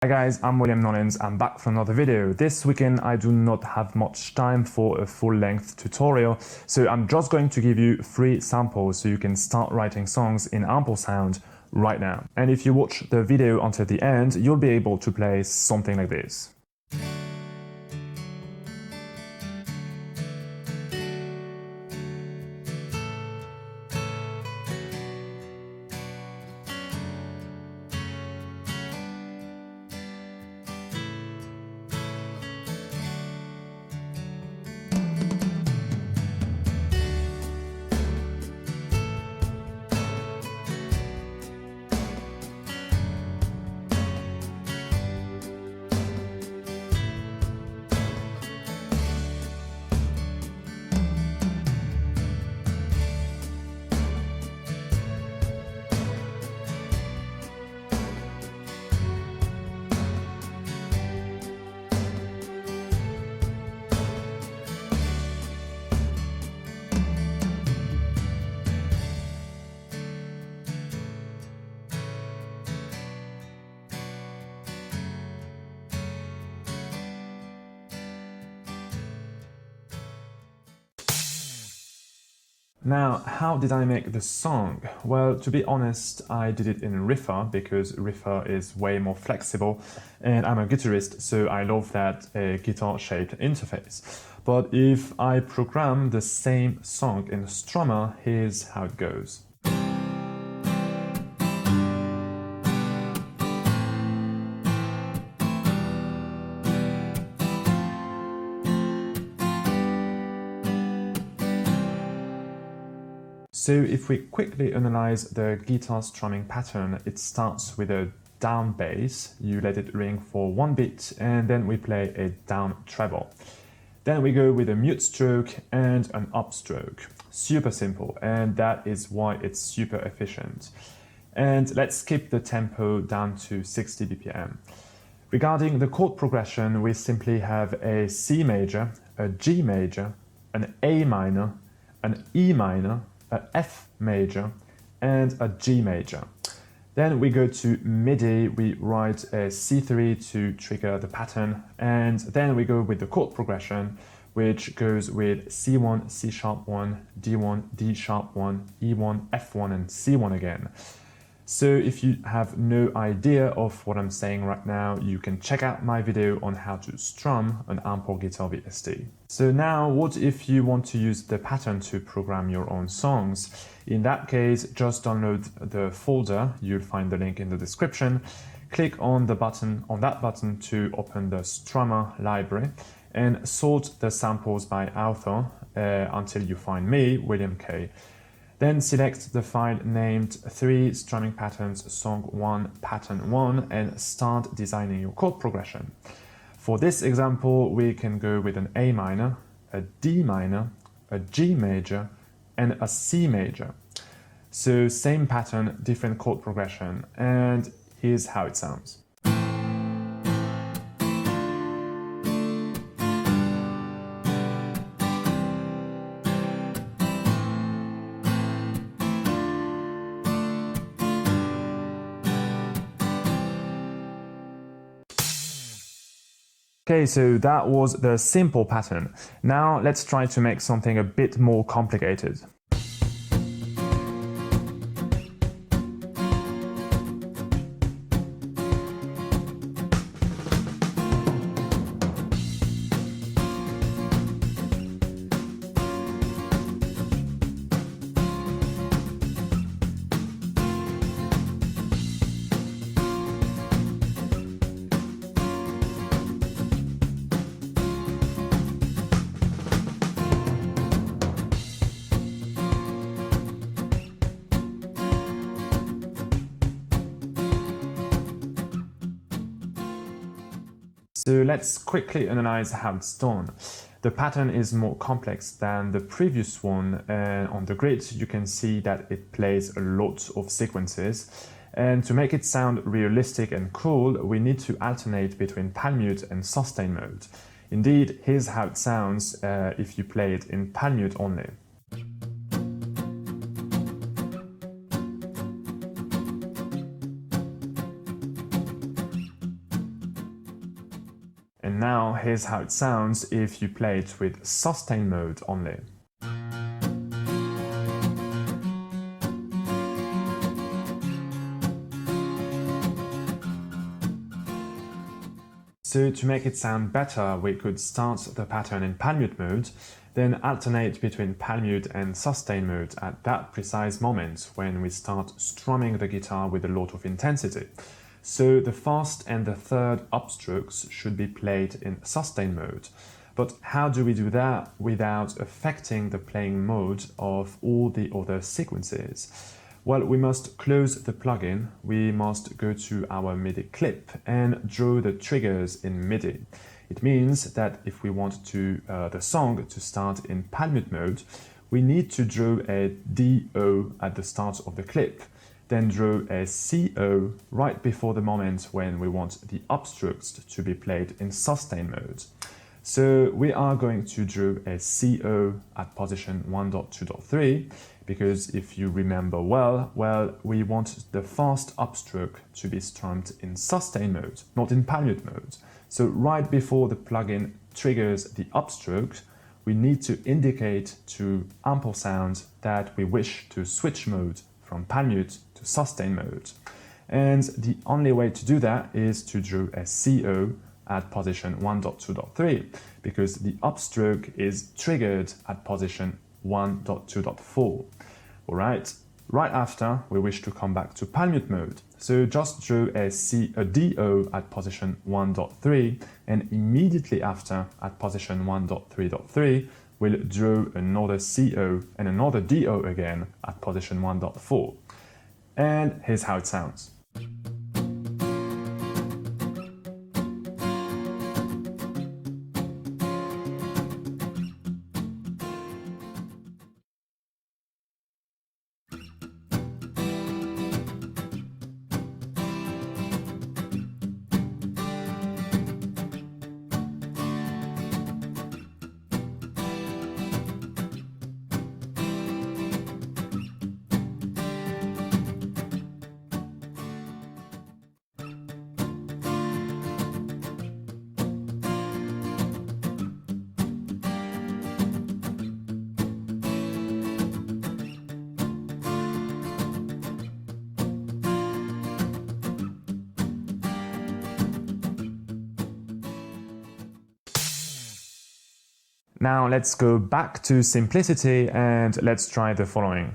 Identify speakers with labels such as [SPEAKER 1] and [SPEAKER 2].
[SPEAKER 1] Hi guys, I'm William Nollins. I'm back for another video. This weekend I do not have much time for a full-length tutorial, so I'm just going to give you 3 samples so you can start writing songs in Ample Sound right now. And if you watch the video until the end, you'll be able to play something like this. Now, how did I make the song? Well, to be honest, I did it in Riffer because Riffer is way more flexible and I'm a guitarist, so I love that guitar-shaped interface. But if I program the same song in Strummer, here's how it goes. So if we quickly analyze the guitar strumming pattern, it starts with a down bass, you let it ring for 1 beat, and then we play a down treble. Then we go with a mute stroke and an up stroke. Super simple, and that is why it's super efficient. And let's keep the tempo down to 60 BPM. Regarding the chord progression, we simply have a C major, a G major, an A minor, an E minor, a F major, and a G major. Then we go to MIDI, we write a C3 to trigger the pattern, and then we go with the chord progression, which goes with C1, C sharp 1, D1, D sharp 1, E1, F1, and C1 again. So if you have no idea of what I'm saying right now, you can check out my video on how to strum an Ample Guitar VST. So now, what if you want to use the pattern to program your own songs? In that case, just download the folder, you'll find the link in the description. Click on that button to open the Strummer library and sort the samples by author until you find me, William K. Then select the file named 3 strumming patterns song 1 pattern 1 and start designing your chord progression. For this example, we can go with an A minor, a D minor, a G major, and a C major. So same pattern, different chord progression, and here's how it sounds. Okay, so that was the simple pattern. Now let's try to make something a bit more complicated. So let's quickly analyze how it's done. The pattern is more complex than the previous one, and on the grid you can see that it plays a lot of sequences. And to make it sound realistic and cool, we need to alternate between palm mute and sustain mode. Indeed, here's how it sounds if you play it in palm mute only. And now here's how it sounds if you play it with sustain mode only. So to make it sound better, we could start the pattern in palm mute mode, then alternate between palm mute and sustain mode at that precise moment when we start strumming the guitar with a lot of intensity. So the first and the third upstrokes should be played in sustain mode. But how do we do that without affecting the playing mode of all the other sequences? Well, we must close the plugin, we must go to our MIDI clip and draw the triggers in MIDI. It means that if we want the song to start in palm mute mode, we need to draw a DO at the start of the clip, then draw a CO right before the moment when we want the upstrokes to be played in sustain mode. So we are going to draw a CO at position 1.2.3 because if you remember well, we want the first upstroke to be strummed in sustain mode, not in palm mute mode. So right before the plugin triggers the upstroke, we need to indicate to Ample Sound that we wish to switch mode from palm mute to sustain mode. And the only way to do that is to draw a CO at position 1.2.3 because the upstroke is triggered at position 1.2.4. Alright, right after we wish to come back to palm mute mode. So just draw a DO at position 1.3 and immediately after at position 1.3.3 we'll draw another CO and another DO again at position 1.4. And here's how it sounds. Now let's go back to simplicity and let's try the following.